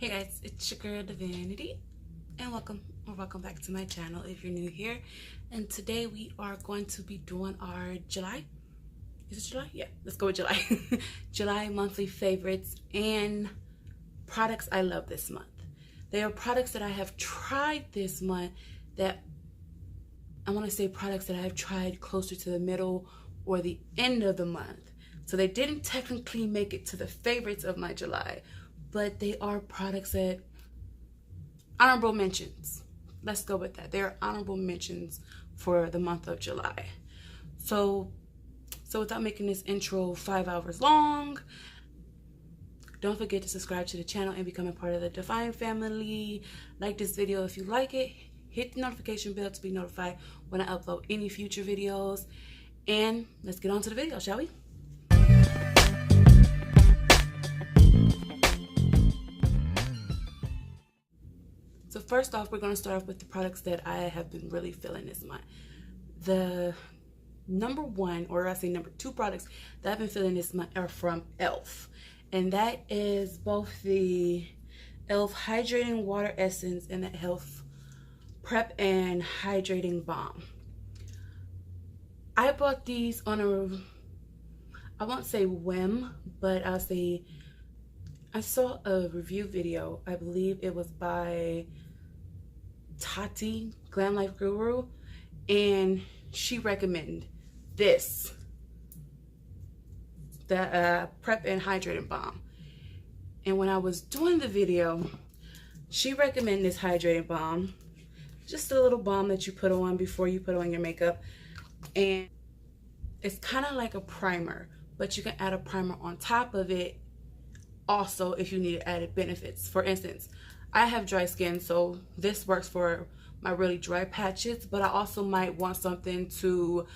Hey guys, it's your girl Divinity, and welcome back to my channel if you're new here. And today we are going to be doing our July. Is it July? Yeah, let's go with July. July monthly favorites and products I love this month. They are products that I have tried this month that I want to say products that I have tried closer to the middle or the end of the month. So they didn't technically make it to the favorites of my July, but they are products that honorable mentions. Let's go with that. They are honorable mentions for the month of July. So without making this intro 5 hours long, don't forget to subscribe to the channel and become a part of the Divine family. Like this video if you like it. Hit the notification bell to be notified when I upload any future videos. And let's get on to the video, shall we? So first off, we're going to start off with the products that I have been really feeling this month. The number one, or I say number two products that I've been feeling this month are from e.l.f. And that is both the e.l.f. Hydrating Water Essence and the e.l.f. Prep and Hydrating Balm. I bought these on a, I won't say whim, but I'll say I saw a review video. I believe it was by Tati, Glam Life Guru, and she recommended this, the Prep and Hydrating Balm. And when I was doing the video, she recommended this hydrating balm, just a little balm that you put on before you put on your makeup, and it's kind of like a primer, but you can add a primer on top of it also if you need added benefits. For instance, I have dry skin, so this works for my really dry patches, but I also might want something to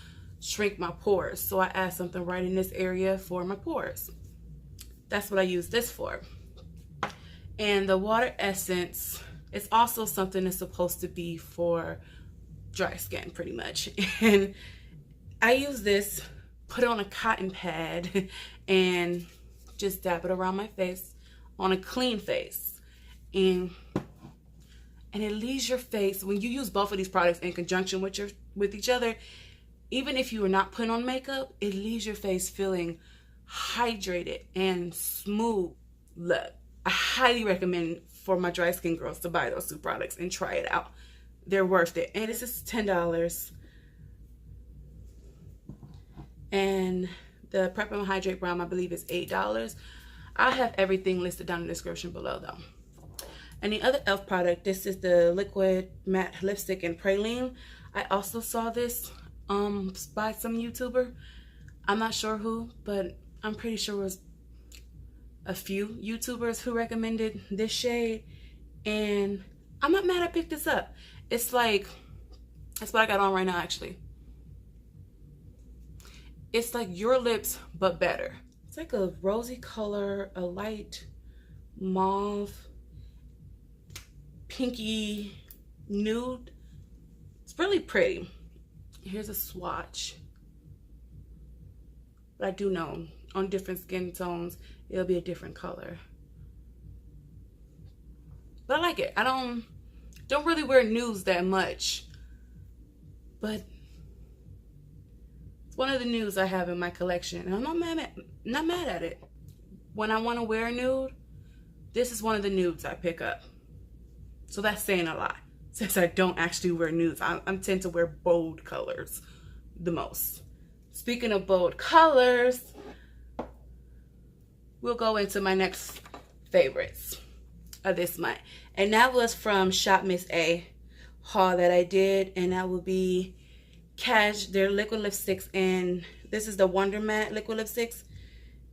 shrink my pores, so I add something right in this area for my pores. That's what I use this for. And the water essence is also something that's supposed to be for dry skin pretty much. And I use this, put it on a cotton pad and just dab it around my face on a clean face, and it leaves your face, when you use both of these products in conjunction with each other, even if you are not putting on makeup, it leaves your face feeling hydrated and smooth. Look, I highly recommend for my dry skin girls to buy those two products and try it out. They're worth it, and this is $10. And the Prep and Hydrate Balm, I believe, is $8. I have everything listed down in the description below, though. And the other e.l.f. product, this is the Liquid Matte Lipstick in Praline. I also saw this by some YouTuber. I'm not sure who, but I'm pretty sure it was a few YouTubers who recommended this shade. And I'm not mad I picked this up. It's like, that's what I got on right now, actually. It's like your lips, but better. It's like a rosy color, a light mauve, pinky nude. It's really pretty. Here's a swatch. But I do know on different skin tones, it'll be a different color. But I like it. I don't really wear nudes that much, but one of the nudes I have in my collection, and I'm not mad at it. When I want to wear a nude, this is one of the nudes I pick up. So that's saying a lot, since I don't actually wear nudes. I tend to wear bold colors the most. Speaking of bold colors, we'll go into my next favorites of this month. And that was from Shop Miss A haul that I did, and that will be their liquid lipsticks, and this is the Wonder Matte liquid lipsticks,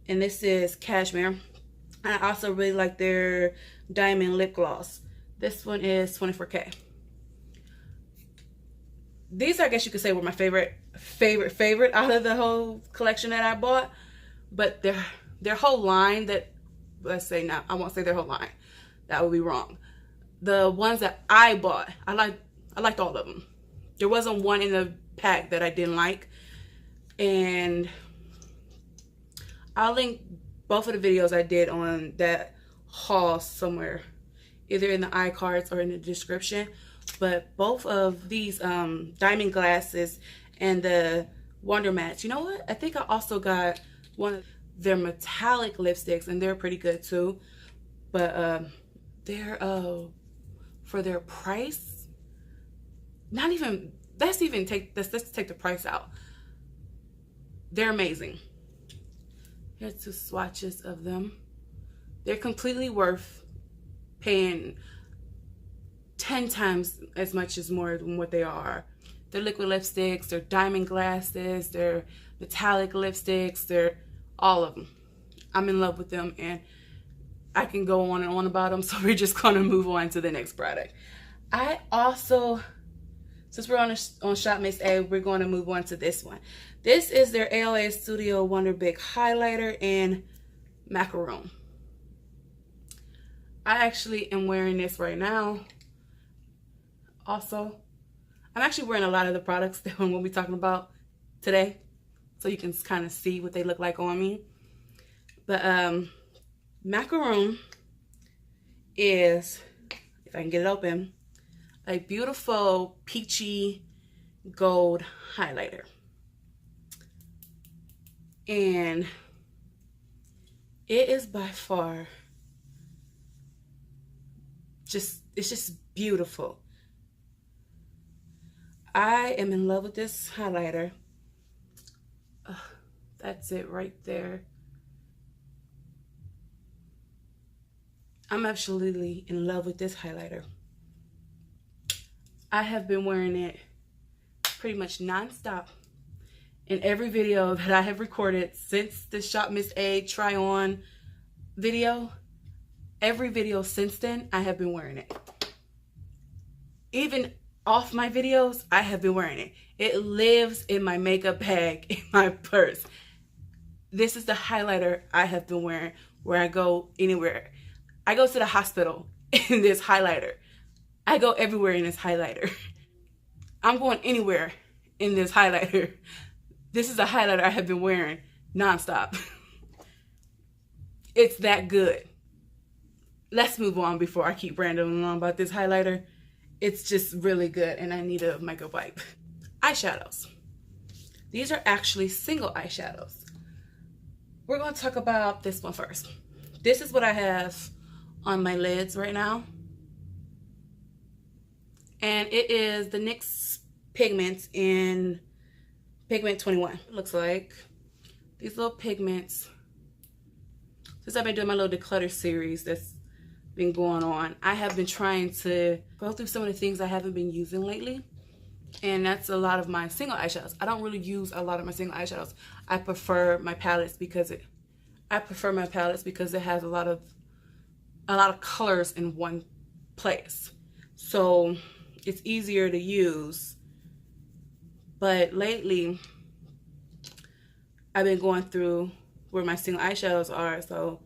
and this is Cashmere. And I also really like their Diamond Lipgloss. This one is $24K. These, I guess you could say, were my favorite out of the whole collection that I bought. But their whole line, that, let's say, now I won't say their whole line, that would be wrong. The ones that I bought, I liked all of them. There wasn't one in the pack that I didn't like, and I'll link both of the videos I did on that haul somewhere either in the iCards or in the description. But both of these diamond glasses and the Wonder Mats, you know what? I think I also got one of their metallic lipsticks, and they're pretty good too. But they're for their price, not even, let's take the price out. They're amazing. Here's 2 swatches of them. They're completely worth paying 10 times as much as more than what they are. They're liquid lipsticks, they're diamond glasses, they're metallic lipsticks, they're all of them. I'm in love with them, and I can go on and on about them, so we're just gonna move on to the next product. I also, since we're on Shop Miss A, we're gonna move on to this one. This is their ALA Studio Wonder Big Highlighter in Macaroon. I actually am wearing this right now. Also, I'm actually wearing a lot of the products that we'll be talking about today, so you can kind of see what they look like on me. But Macaroon is, if I can get it open, a beautiful peachy gold highlighter. And it is by far it's just beautiful. I am in love with this highlighter. That's it right there. I'm absolutely in love with this highlighter. I have been wearing it pretty much non-stop in every video that I have recorded since the Shop Miss A try on video. Every video since then, I have been wearing it. Even off my videos, I have been wearing it. It lives in my makeup bag, in my purse. This is the highlighter I have been wearing where I go anywhere. I go to the hospital in this highlighter. I go everywhere in this highlighter. I'm going anywhere in this highlighter. This is a highlighter I have been wearing nonstop. It's that good. Let's move on before I keep rambling on about this highlighter. It's just really good, and I need a makeup wipe. Eyeshadows. These are actually single eyeshadows. We're going to talk about this one first. This is what I have on my lids right now. And it is the NYX Pigments in Pigment 21. It looks like these little pigments. Since I've been doing my little declutter series that's been going on, I have been trying to go through some of the things I haven't been using lately. And that's a lot of my single eyeshadows. I don't really use a lot of my single eyeshadows. I prefer my palettes because it has a lot of colors in one place. So it's easier to use. But lately, I've been going through where my single eyeshadows are, so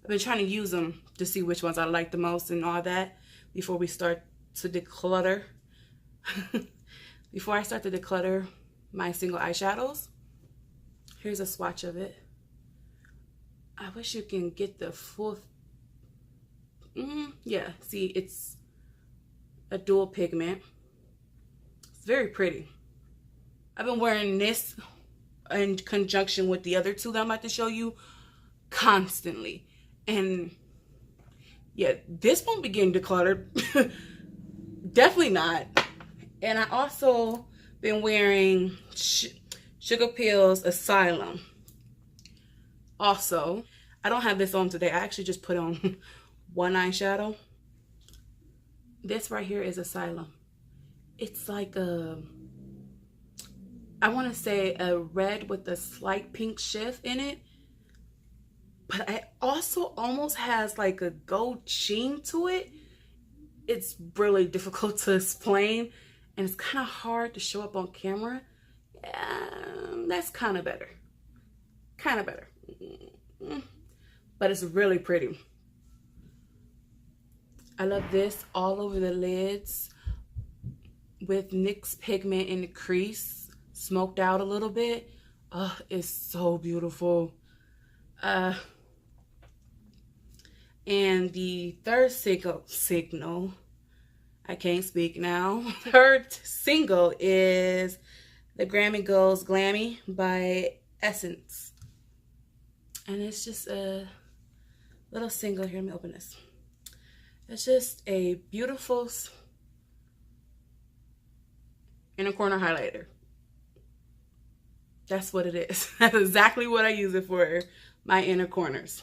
I've been trying to use them to see which ones I like the most and all that before we start to declutter. Before I start to declutter my single eyeshadows, here's a swatch of it. I wish you can get the full, yeah, see, it's a dual pigment. It's very pretty. I've been wearing this in conjunction with the other two that I'm about to show you constantly. And yeah, this won't be getting decluttered. Definitely not. And I also been wearing Sugar Peel's Asylum. Also, I don't have this on today. I actually just put on one eyeshadow. This right here is Asylum. It's like a, I want to say a red with a slight pink shift in it. But it also almost has like a gold sheen to it. It's really difficult to explain. And it's kind of hard to show up on camera. Yeah, that's kind of better. Kind of better. But it's really pretty. I love this all over the lids with NYX pigment in the crease, smoked out a little bit. Oh, it's so beautiful. And the third single, I can't speak now. Third single is the Grammy Goes Glammy by Essence. And it's just a little single here. Let me open this. It's just a beautiful inner corner highlighter. That's what it is. That's exactly what I use it for, my inner corners.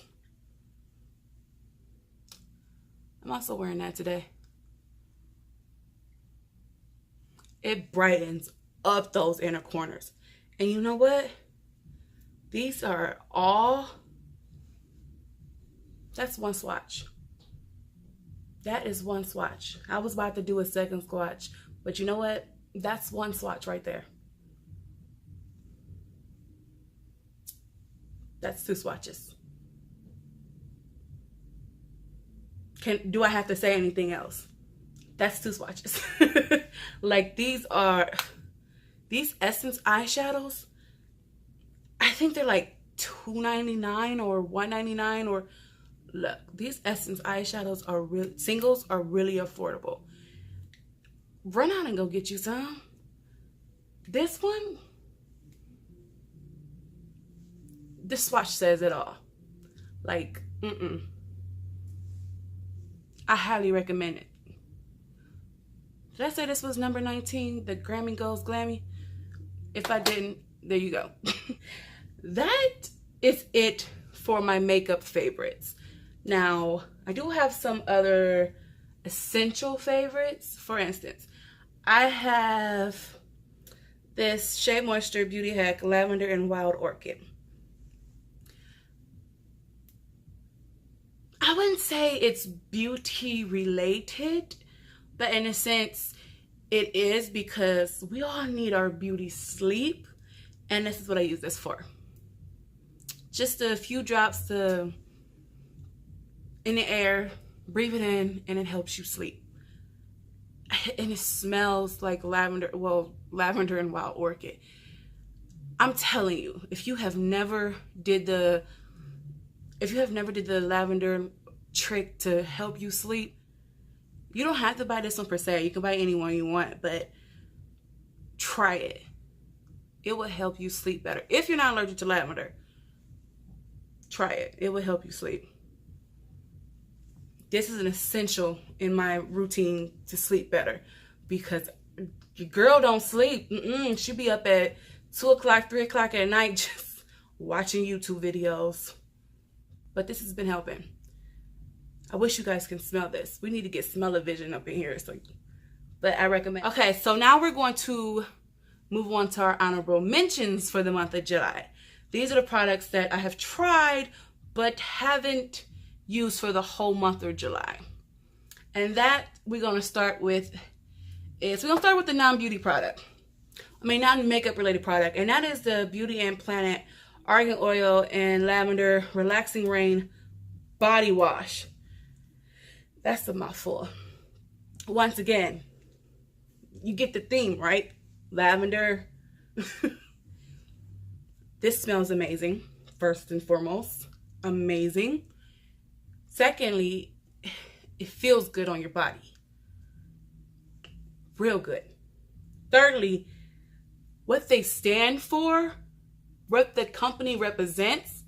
I'm also wearing that today. It brightens up those inner corners. And you know what? These are all, that's one swatch. That is one swatch. I was about to do a second swatch, but you know what? That's one swatch right there. That's two swatches. Do I have to say anything else? That's two swatches. Like these Essence eyeshadows, I think they're like $2.99 or $1.99 or look, these Essence eyeshadows are real, singles are really affordable. Run out and go get you some. This one, this swatch says it all. Like, I highly recommend it. Did I say this was number 19? The Grammy Goes Glammy? If I didn't, there you go. That is it for my makeup favorites. Now, I do have some other essential favorites. For instance, I have this Shea Moisture Beautyhack Lavender and Wild Orchid. I wouldn't say it's beauty related, but in a sense it is, because we all need our beauty sleep, and this is what I use this for. Just a few drops in the air, breathe it in, and it helps you sleep. And it smells like lavender, well, lavender and wild orchid. I'm telling you, if you have never did the lavender trick to help you sleep, you don't have to buy this one per se. You can buy any one you want, but try it. It will help you sleep better. If you're not allergic to lavender, try it. It will help you sleep. This is an essential in my routine to sleep better, because your girl don't sleep. She be up at 2 o'clock, 3 o'clock at night just watching YouTube videos. But this has been helping. I wish you guys can smell this. We need to get smell-o-vision up in here. But I recommend. Okay, so now we're going to move on to our honorable mentions for the month of July. These are the products that I have tried but haven't used for the whole month of July. And that we're going to start with the non-beauty product. I mean, non-makeup related product. And that is the Beauty and Planet Argan Oil and Lavender Relaxing Rain Body Wash. That's a mouthful. Once again, you get the theme, right? Lavender. This smells amazing, first and foremost. Amazing. Secondly, it feels good on your body. Real good. Thirdly, what they stand for, what the company represents,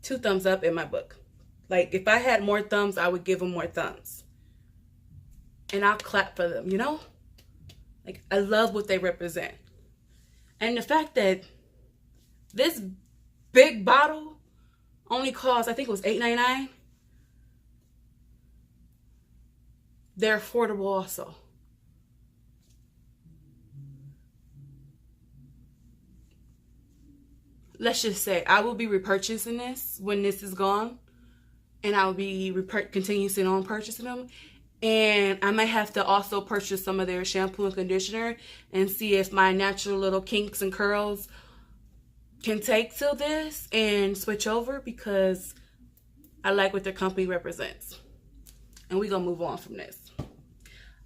2 thumbs up in my book. Like, if I had more thumbs, I would give them more thumbs. And I'll clap for them, you know? Like, I love what they represent. And the fact that this big bottle only cost, I think it was $8.99. They're affordable also. Let's just say I will be repurchasing this when this is gone, and I'll be continuously on purchasing them. And I might have to also purchase some of their shampoo and conditioner and see if my natural little kinks and curls can take to this and switch over, because I like what their company represents. And we're going to move on from this.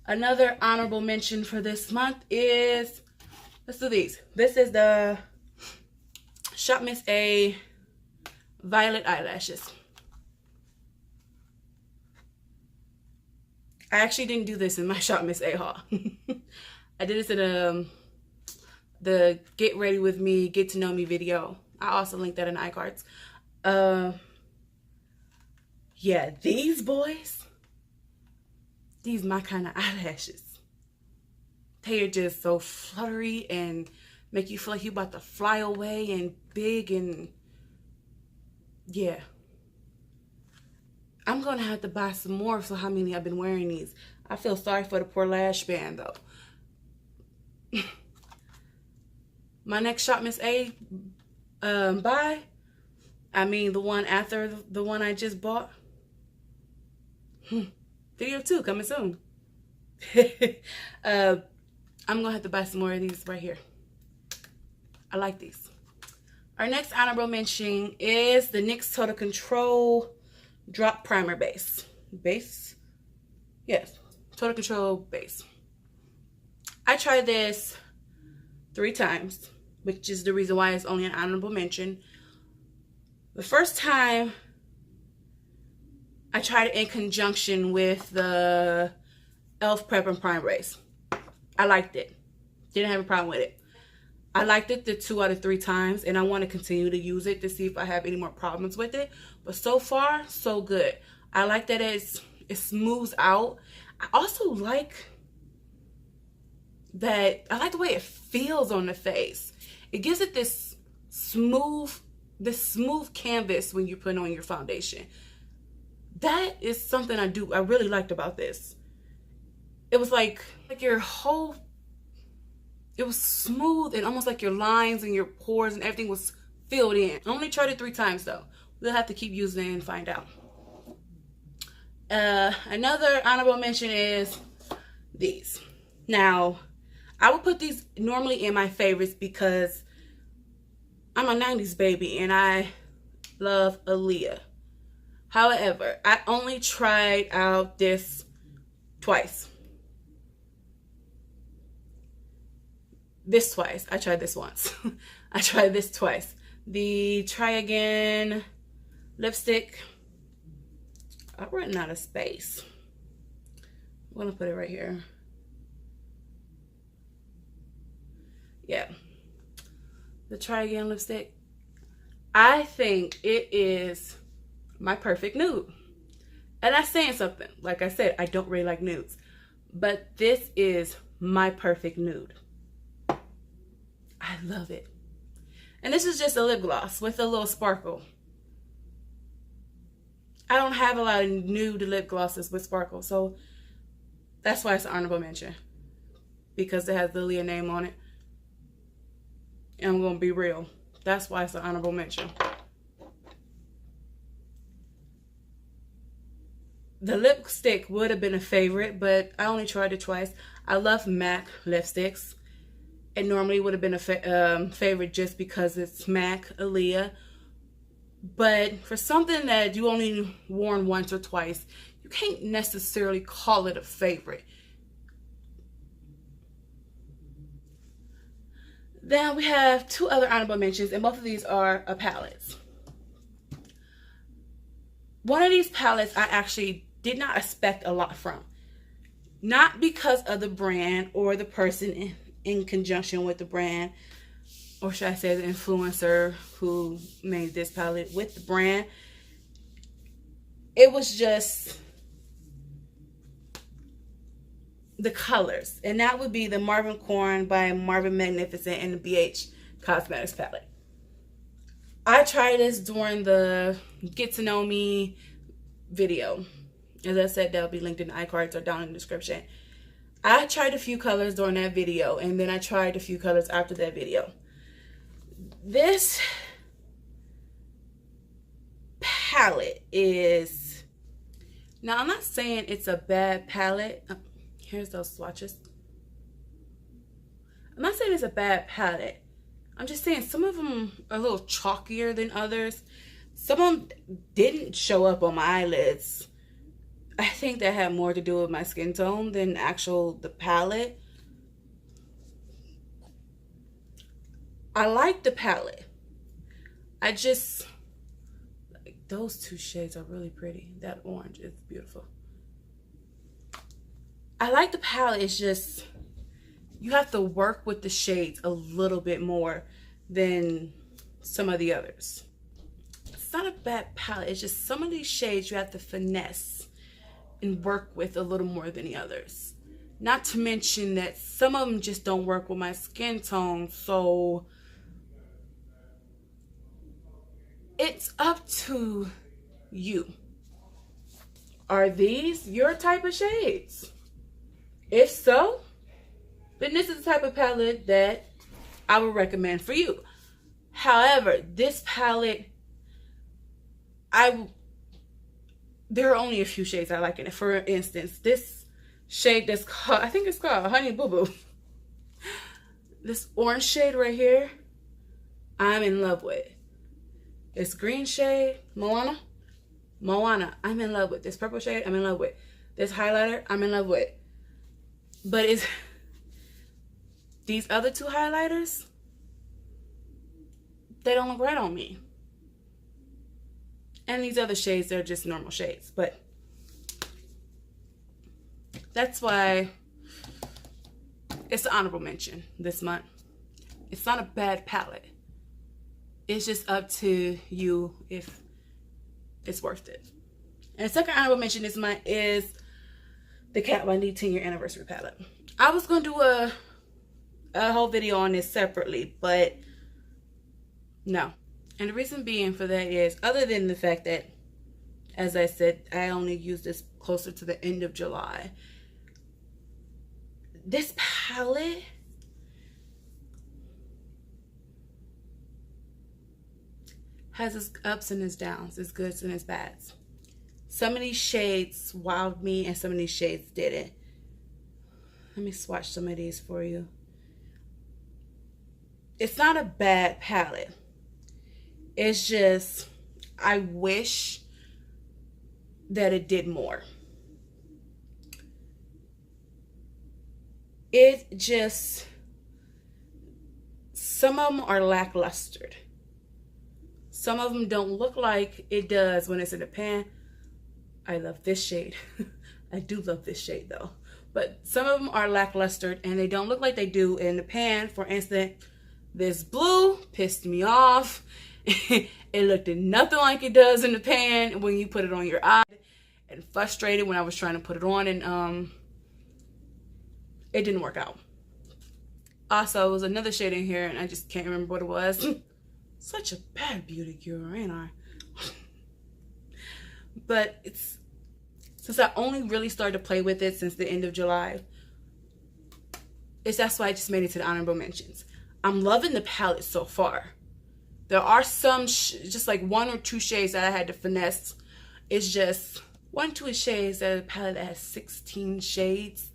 Another honorable mention for this month is, let's do these. This is the Shop Miss A Violet eyelashes. I actually didn't do this in my Shop Miss A haul. I did this in the Get Ready With Me, Get to Know Me video. I also linked that in iCards. Yeah, these boys, these my kind of eyelashes. They are just so fluttery and make you feel like you're about to fly away and big, and yeah. I'm gonna have to buy some more for how many I've been wearing these. I feel sorry for the poor lash band though. My next Shop Miss A buy, I mean the one after the one I just bought. Video 2 coming soon. I'm gonna have to buy some more of these right here. I like these. Our next honorable mention is the NYX Total Control Drop Primer Base. Yes, Total Control Base. I tried this 3 times, which is the reason why it's only an honorable mention. The first time I tried it in conjunction with the e.l.f. Prep and Prime Base. I liked it. Didn't have a problem with it. I liked it the 2 out of 3 times, and I want to continue to use it to see if I have any more problems with it. But so far, so good. I like that it smooths out. I also like that, I like the way it feels on the face. It gives it this smooth canvas when you put on your foundation. That is something I really liked about this. It was like your whole, it was smooth and almost like your lines and your pores and everything was filled in. I only tried it 3 times though. We'll have to keep using it and find out. Another honorable mention is these. Now, I would put these normally in my favorites because I'm a 90s baby and I love Aaliyah. However, I only tried out this twice. This twice. I tried this once. I tried this twice. The Try Again lipstick. I'm running out of space. I'm gonna put it right here. Yeah. The Try Again lipstick. I think it is my perfect nude. And that's saying something. Like I said, I don't really like nudes. But this is my perfect nude. I love it. And this is just a lip gloss with a little sparkle. I don't have a lot of nude lip glosses with sparkle, so that's why it's an honorable mention. Because it has the Leah name on it. And I'm going to be real. That's why it's an honorable mention. The lipstick would have been a favorite, but I only tried it twice. I love MAC lipsticks. It normally would have been a favorite just because it's MAC, Aaliyah. But for something that you only worn once or twice, you can't necessarily call it a favorite. Then we have 2 other honorable mentions, and both of these are palettes. One of these palettes I actually did not expect a lot from. Not because of the brand or the person in conjunction with the brand, or should I say the influencer who made this palette with the brand. It was just the colors, and that would be the Marvin Korn by Marvin Magnificent and the BH Cosmetics palette. I tried this during the Get to Know Me video. As I said, that'll be linked in the iCards or down in the description. I tried a few colors during that video, and then I tried a few colors after that video. This palette is, now I'm not saying it's a bad palette. Here's those swatches. I'm not saying it's a bad palette. I'm just saying some of them are a little chalkier than others. Some of them didn't show up on my eyelids. I think that had more to do with my skin tone than the palette. I like the palette. I just those two shades are really pretty. That orange is beautiful. I like the palette. It's just, you have to work with the shades a little bit more than some of the others. It's not a bad palette. It's just some of these shades you have to finesse and work with a little more than the others. Not to mention that some of them just don't work with my skin tone, so it's up to you. Are these your type of shades? If so, then this is the type of palette that I would recommend for you. However, this palette, there are only a few shades I like in it. For instance, this shade that's called, I think it's called Honey Boo Boo. This orange shade right here, I'm in love with. This green shade, Moana, I'm in love with. This purple shade, I'm in love with. This highlighter, I'm in love with. But it's these other two highlighters, they don't look right on me. And these other shades, they're just normal shades. But that's why it's an honorable mention this month. It's not a bad palette. It's just up to you if it's worth it. And the second honorable mention this month is the Kat Von D 10-year anniversary palette. I was going to do a whole video on this separately, but no. And the reason being for that is, other than the fact that, as I said, I only used this closer to the end of July, this palette has its ups and its downs, its goods and its bads. Some of these shades wowed me and some of these shades didn't. Let me swatch some of these for you. It's not a bad palette. It's just, I wish that it did more. It just, some of them are lacklustered. Some of them don't look like it does when it's in the pan. I love this shade. I do love this shade though. But some of them are lacklustered and they don't look like they do in the pan. For instance, this blue pissed me off. It looked nothing like it does in the pan when you put it on your eye. And frustrated when I was trying to put it on and it didn't work out. Also, it was another shade in here and I just can't remember what it was. Such a bad beauty guru, ain't I? But it's, since I only really started to play with it since the end of July, that's why I just made it to the honorable mentions. I'm loving the palette so far. There are some, just like 1 or 2 shades that I had to finesse. It's just 1 or 2 shades that a palette that has 16 shades.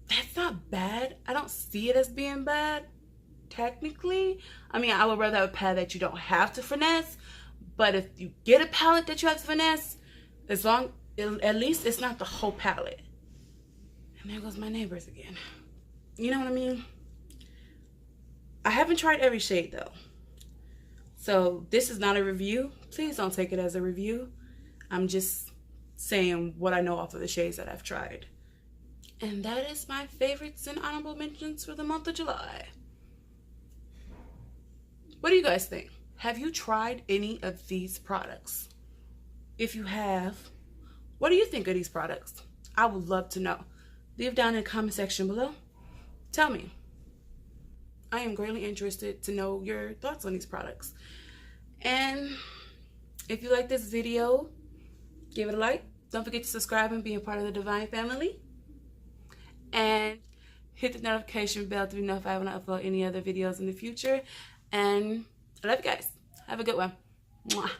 That's not bad. I don't see it as being bad, technically. I mean, I would rather have a palette that you don't have to finesse. But if you get a palette that you have to finesse, at least it's not the whole palette. And there goes my neighbors again. You know what I mean? I haven't tried every shade though. So this is not a review. Please don't take it as a review. I'm just saying what I know off of the shades that I've tried. And that is my favorites and honorable mentions for the month of July. What do you guys think? Have you tried any of these products? If you have, what do you think of these products? I would love to know. Leave down in the comment section below. Tell me. I am greatly interested to know your thoughts on these products. And if you like this video, give it a like. Don't forget to subscribe and be a part of the Divine family. And hit the notification bell to be notified when I upload any other videos in the future. And I love you guys. Have a good one. Mwah.